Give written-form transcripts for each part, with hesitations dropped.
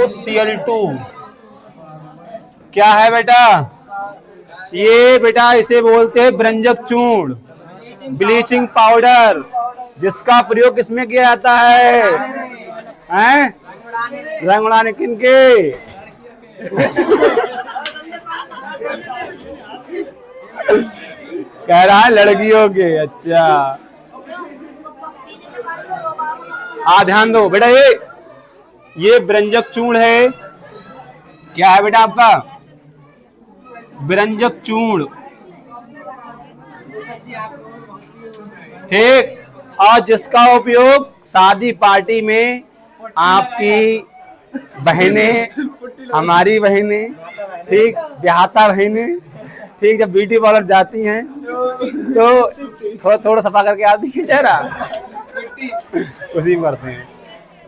CaCO2 क्या है बेटा? ये बेटा इसे बोलते हैं ब्रंजक चूर्ण, ब्लीचिंग पाउडर, जिसका प्रयोग किसमें किया जाता है? हैं? रंग उड़ाने किनके? कह रहा है लड़कियों के। अच्छा ध्यान दो बेटा, ये ब्रंजक चूर्ण है। क्या है बेटा आपका? ब्रंजक चूर्ण, ठीक। और जिसका उपयोग शादी पार्टी में आपकी बहनें, हमारी बहनें, ठीक, ब्याहता बहनें, ठीक, जब ब्यूटी पार्लर जाती हैं तो थोड़ा थोड़ा सफा करके आती है चेहरा, उसी में करते हैं,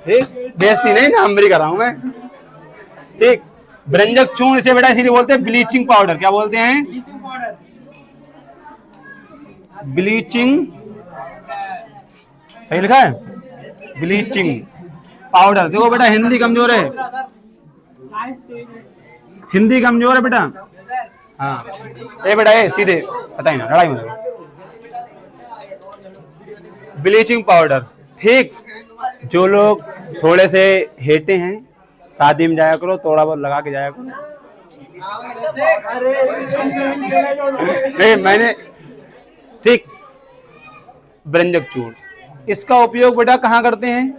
ठीक। बेइज्जती नहीं, नामबरी कर रहा हूं मैं, ठीक। ब्रंजक चूर्ण इसे बेटा इसीलिए बोलते हैं ब्लीचिंग पाउडर। क्या बोलते हैं? ब्लीचिंग, सही लिखा है, ब्लीचिंग पाउडर। देखो बेटा हिंदी कमजोर है, हिंदी कमजोर है बेटा। हाँ ये बेटा ये सीधे पता ही ना, लड़ाई में ब्लीचिंग पाउडर, ठीक। जो लोग थोड़े से हेटे हैं, शादी में जाया करो, थोड़ा बहुत लगा के जाया करो। नहीं मैंने, ठीक। ब्रंजक चूर्ण, इसका उपयोग बेटा कहाँ करते हैं?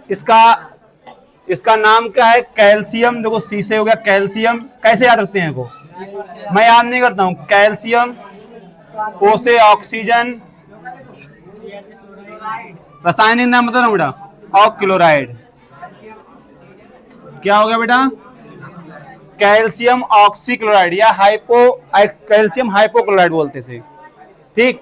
इसका नाम क्या है? कैल्शियम। देखो सी से हो गया कैल्शियम। कैसे याद रखते हैं को? मैं याद नहीं करता हूं। कैल्शियम, ओ से ऑक्सीजन, रासायनिक नाम बता रहा हूं बेटा, और क्लोराइड। क्या हो गया बेटा? कैल्शियम ऑक्सीक्लोराइड या कैल्शियम हाइपोक्लोराइड बोलते थे, ठीक।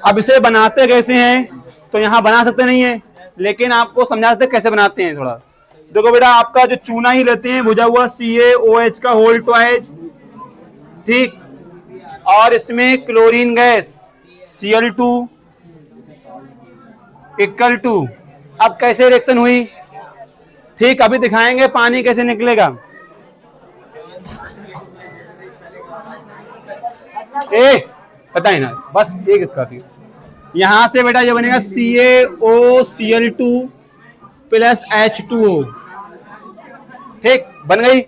अब इसे बनाते कैसे हैं? तो यहां बना सकते नहीं है, लेकिन आपको समझा सकते कैसे बनाते हैं थोड़ा। देखो बेटा आपका जो चूना ही लेते हैं भुजा हुआ CaOH का होल ट्वाइस, ठीक, और इसमें chlorine gas Cl2 equal to, अब कैसे रिएक्शन हुई, ठीक, अभी दिखाएंगे पानी कैसे निकलेगा। पता ही ना, बस एक दिक्कत। यहां से बेटा ये बनेगा CaOCl2 प्लस H2O, ठीक, बन गई।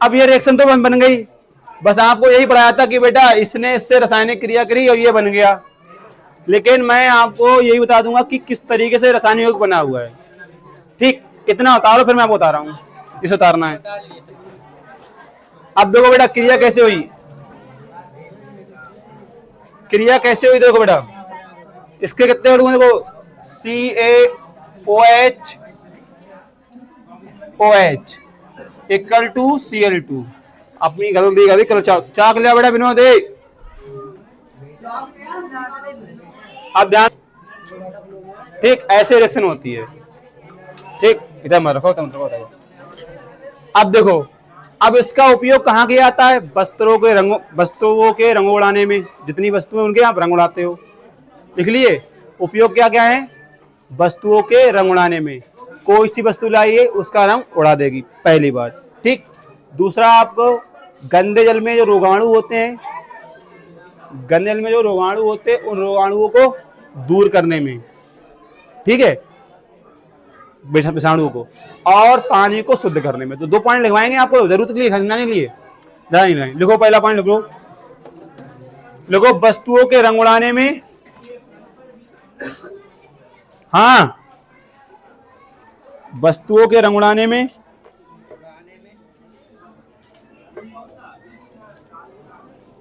अब ये रिएक्शन तो बन गई, बस आपको यही पढ़ाया था कि बेटा इसने इससे रासायनिक क्रिया करी और ये बन गया। लेकिन मैं आपको यही बता दूंगा कि किस तरीके से रासायनिक योग बना हुआ है, ठीक। इतना उतारो फिर मैं आपको बता रहा हूं, इसे उतारना है। अब देखो बेटा क्रिया कैसे हुई, क्रिया कैसे हुई देखो बेटा। इसके कितने अणु हैं? देखो CaOH इक्वल टू Cl2। अपनी गलती कर दी, कल चाक लिया बेटा विनोद। अब ध्यान, ठीक, ऐसे रिएक्शन होती है, ठीक। इधर मत रखो, तुम रखो। अब देखो, अब इसका उपयोग कहाँ किया जाता है? वस्त्रों के रंगों उड़ाने में। जितनी वस्तुएं उनके आप रंग उड़ाते हो, लिख लिए। उपयोग क्या क्या है? वस्तुओं के रंग उड़ाने में। कोई सी वस्तु लाइए उसका रंग उड़ा देगी, पहली बात, ठीक। दूसरा, आपको गंदे जल में जो रोगाणु होते हैं, गंदे जल में जो रोगाणु होते हैं, उन रोगाणुओं को दूर करने में, ठीक है, विषाणु को, और पानी को शुद्ध करने में। तो 2 पॉइंट लिखवाएंगे आपको, जरूरत के लिए, समझाने के लिए। लिखो पहला पॉइंट, लिखो वस्तुओं के रंग उड़ाने में, हाँ, वस्तुओं के रंग उड़ाने में।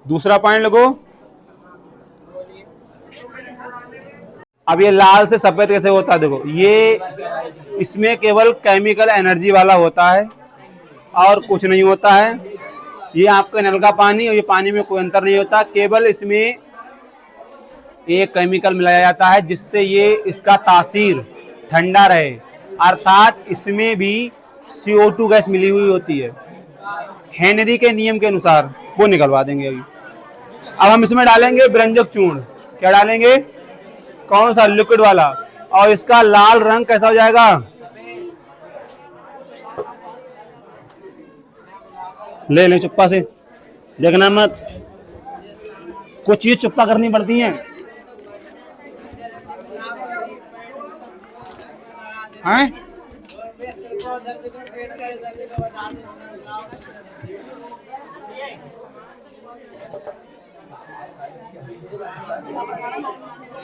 दूसरा पॉइंट लिखो, अब ये लाल से सफेद कैसे होता है? देखो ये, इसमें केवल केमिकल एनर्जी वाला होता है और कुछ नहीं होता है। ये आपका नल का पानी और ये पानी में कोई अंतर नहीं होता, केवल इसमें एक केमिकल मिलाया जाता है जिससे ये इसका तासीर ठंडा रहे, अर्थात इसमें भी CO2 गैस मिली हुई होती है। हेनरी के नियम के अनुसार वो निकलवा देंगे अभी। अब हम इसमें डालेंगे ब्रंजक चूर्ण। क्या डालेंगे? कौन सा? लिक्विड वाला। और इसका लाल रंग कैसा हो जाएगा? ले ले चुप्पा से, देखना मत, कुछ चीज चुप्पा करनी पड़ती है। हैं?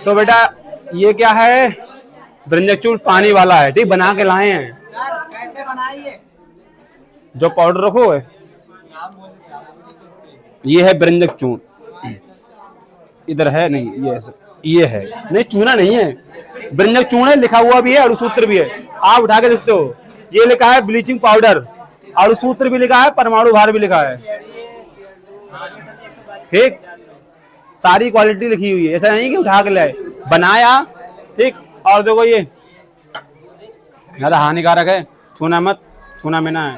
तो बेटा ये क्या है, ब्रंजक चूर्ण पानी वाला है, ठीक, बना के लाए हैं। कैसे बनाइए? जो पाउडर रखो है, ये है ब्रंजक चूर्ण, इधर है नहीं, ये है नहीं, चूना नहीं है, ब्रंजक चूर्ण है, लिखा हुआ भी है, अणुसूत्र भी है, आप उठा के देखते हो, ये लिखा है ब्लीचिंग पाउडर, अणुसूत्र भी लिखा है, परमाणु भार भी लिखा है, ठीक, सारी क्वालिटी लिखी हुई है, ऐसा नहीं कि उठा के लाए, बनाया, ठीक। और देखो ये ज्यादा हानिकारक है, छूना मत, छूना में ना है।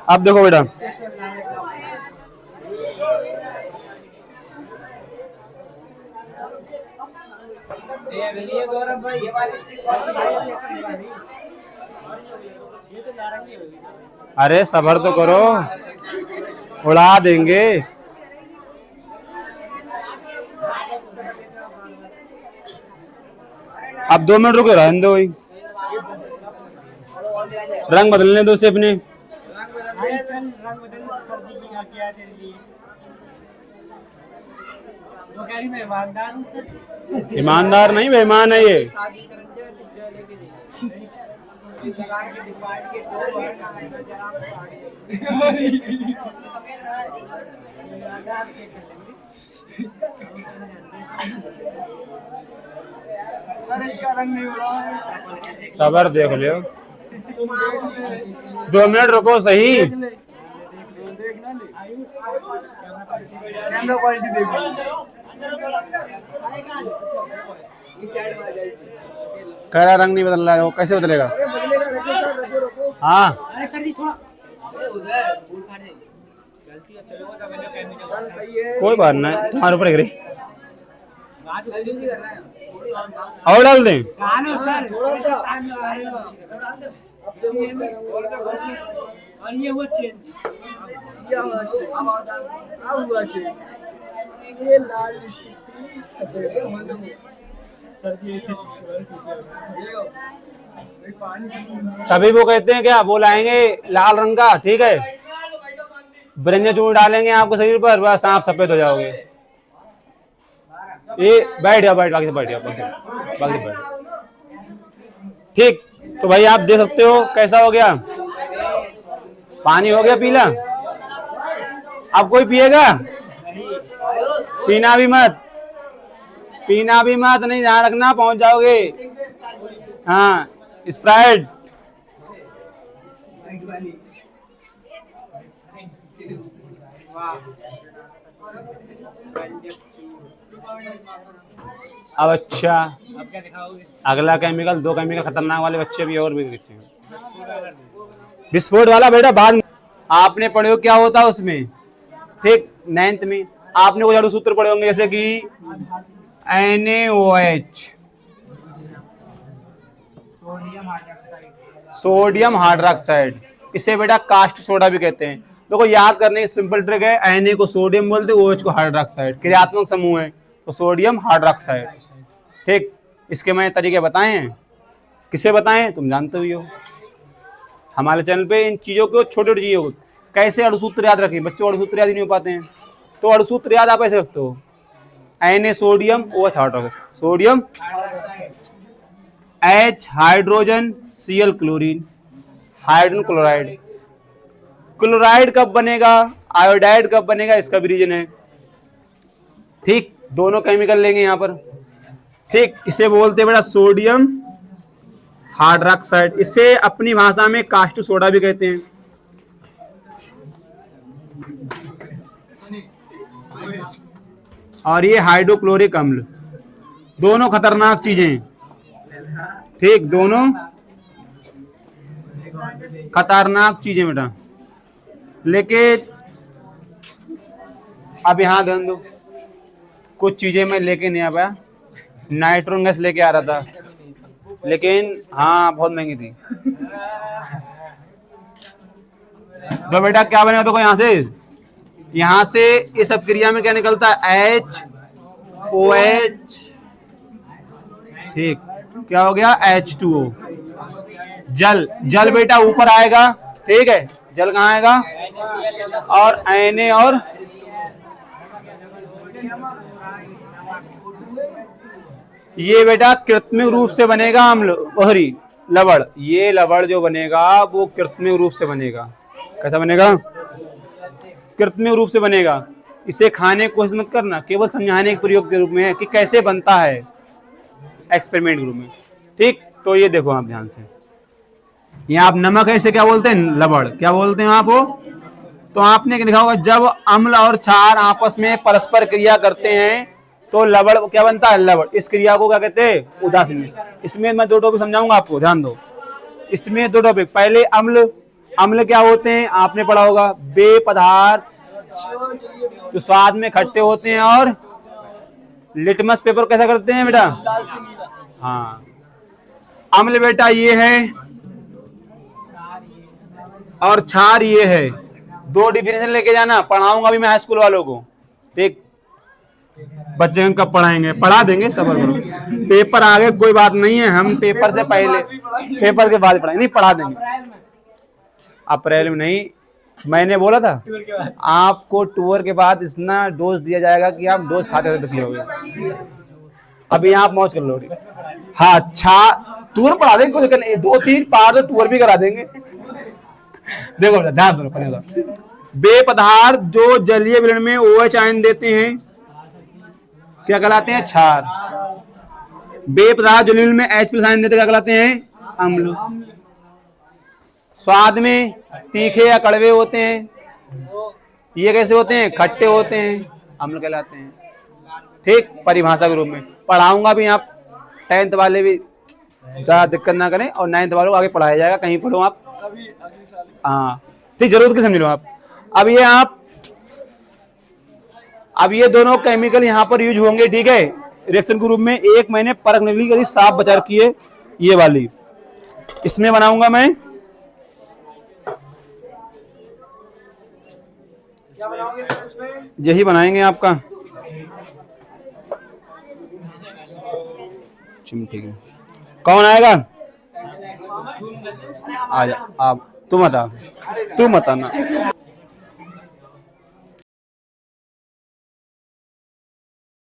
अब देखो बेटा, अरे सब्र तो करो, उड़ा देंगे। अब 2 मिनट रुको, रहने दो, रंग बदलने दो उसे अपने। ईमानदार नहीं, बेईमान है ये। सर इसका रंग नहीं हो रहा है। सबर देख लो, 2 मिनट रुको सही। कैमरा क्वालिटी देखो। कह रहा रंग नहीं बदल रहा है, वो कैसे बदलेगा? हाँ अरे सर जी थोड़ा कोई बात नहीं, तुम्हारे ऊपर गिरी और डाल दें। सर थोड़ा सा और ये हुआ चेंज, अब हुआ चेंज। ये लाल लिपस्टिक थी, सफेद सर जी तभी वो कहते हैं क्या, वो लाएंगे लाल रंग का, ठीक है, ब्रंज चूर्ण डालेंगे आपके शरीर पर, बस आप सफेद हो जाओगे। ये बैठ जाओ, बैठ, बाकी से बैठ जाओ, बाकी से बैठ, ठीक। तो भाई आप देख सकते हो कैसा हो गया, पानी हो गया पीला। अब कोई पिएगा? पीना भी मत, पीना भी मत, नहीं, ध्यान रखना पहुंच जाओगे। हाँ स्प्राइट, अब अच्छा, अब क्या दिखाओगे? अगला केमिकल, 2 केमिकल खतरनाक वाले बच्चे भी और भी दिखते हैं। विस्फोट वाला बेटा बाद में आपने पढ़े हो क्या होता है उसमें, ठीक, 9th में आपने वो झाड़ू सूत्र पढ़े होंगे, जैसे कि NaOH, सोडियम हाइड्रोक्साइड, इसे बेटा कास्ट सोडा भी कहते हैं। देखो याद करने की सिंपल ट्रिक है, Na को सोडियम बोलते, OH को हाइड्रोक्साइड, क्रियात्मक समूह है तो सोडियम हाइड्रोक्साइड, ठीक। इसके मैंने तरीके बताए हैं, किसे बताएं तुम जानते ही हो। हमारे चैनल पे इन चीजों को, छोटी छोटी चीजों को कैसे अणुसूत्र याद रखें, बच्चों अणुसूत्र याद ही नहीं हो पाते हैं, तो अणुसूत्र याद आप ऐसे रखते हो, Na sodium, OH hydroxide, sodium H hydrogen, Cl chlorine, hydrogen chloride. Chloride कब बनेगा, आयोडाइड कब बनेगा, इसका भी रीजन है, ठीक। दोनों केमिकल लेंगे यहाँ पर, ठीक। इसे बोलते हैं बेटा सोडियम हाइड्रोक्साइड, इसे अपनी भाषा में कास्ट सोडा भी कहते हैं। और ये हाइड्रोक्लोरिक अम्ल, दोनों खतरनाक चीजें, ठीक, दोनों खतरनाक चीजें बेटा। लेकिन अब यहां ध्यान दो, कुछ चीजें मैं लेके नहीं आ पाया, नाइट्रोजन गैस लेके आ रहा था, लेकिन हाँ बहुत महंगी थी। तो बेटा क्या बनेगा देखो यहाँ से इस अपक्रिया में क्या निकलता है HOH, ठीक, क्या हो गया H2O। जल, जल बेटा ऊपर आएगा, ठीक है, जल कहाँ आएगा, और Na और ये बेटा कृत्रिम रूप से बनेगा अम्ल, ओहरी लवण, ये लवण जो बनेगा वो कृत्रिम रूप से बनेगा। कैसा बनेगा, कृत्रिम रूप से बनेगा। इसे खाने की कोशिश मत करना, केवल समझाने के प्रयोग के रूप में है कि कैसे बनता है एक्सपेरिमेंट के रूप में, ठीक। तो ये देखो आप ध्यान से, यहाँ आप नमक है इसे क्या बोलते हैं, लवण, क्या बोलते हैं आप वो। तो आपने लिखा होगा जब अम्ल और क्षार आपस में परस्पर क्रिया करते हैं तो लवण क्या बनता है, लवण। इस क्रिया को क्या कहते हैं, उदासीन। इसमें मैं दो टॉपिक समझाऊंगा आपको, ध्यान दो। इसमें दो टॉपिक, पहले अम्ल, अम्ल क्या होते हैं आपने पढ़ा होगा, वे पदार्थ जो स्वाद में खट्टे होते हैं और लिटमस पेपर कैसा करते हैं बेटा, हाँ। अम्ल बेटा ये है और क्षार ये है, दो डिफिनेशन लेके जाना, पढ़ाऊंगा भी मैं हाई स्कूल वालों को, ठीक। बच्चे कब पढ़ाएंगे, पढ़ा देंगे, सबर करो, पेपर आगे कोई बात नहीं है, हम पेपर से पहले, पेपर के बाद पढ़ाएंगे, नहीं पढ़ा देंगे। अप्रैल में नहीं, मैंने बोला था आपको टूर के बाद इतना डोज दिया जाएगा कि आप डोज खाते दुखी हो गए। अभी आप मौज कर लो। हाँ अच्छा, टूर पढ़ा देंगे, कोई दिक्कत नहीं, 2-3 पार तो टूर भी करा देंगे। देखो ध्यान सुनो, पहले बे पदार्थ जो जलीय विलयन में OH आयन देते हैं क्या कहलाते हैं, क्षार। बे पदार्थ जलीय विलयन में H+ आयन देते क्या कहलाते हैं, अम्ल। स्वाद में तीखे या कड़वे होते हैं, ये कैसे होते हैं, खट्टे होते हैं, अम्ल कहलाते हैं, ठीक। परिभाषा के रूप में पढ़ाऊंगा भी, आप 10th वाले भी ज्यादा दिक्कत ना करें, और 9th वालों को आगे पढ़ाया जाएगा, कहीं पढ़ो आप, हाँ ठीक, जरूर के समझ लो आप। अब ये आप, अब ये दोनों केमिकल यहाँ पर यूज होंगे, ठीक है, रिएक्शन के रूप में। एक मैंने परख निकली करी साफ बचा रखी है, ये वाली, इसमें बनाऊंगा मैं, यही बनाएंगे आपका, ठीक है। कौन आएगा, आ जा आप, तुम बता, तुम बताना।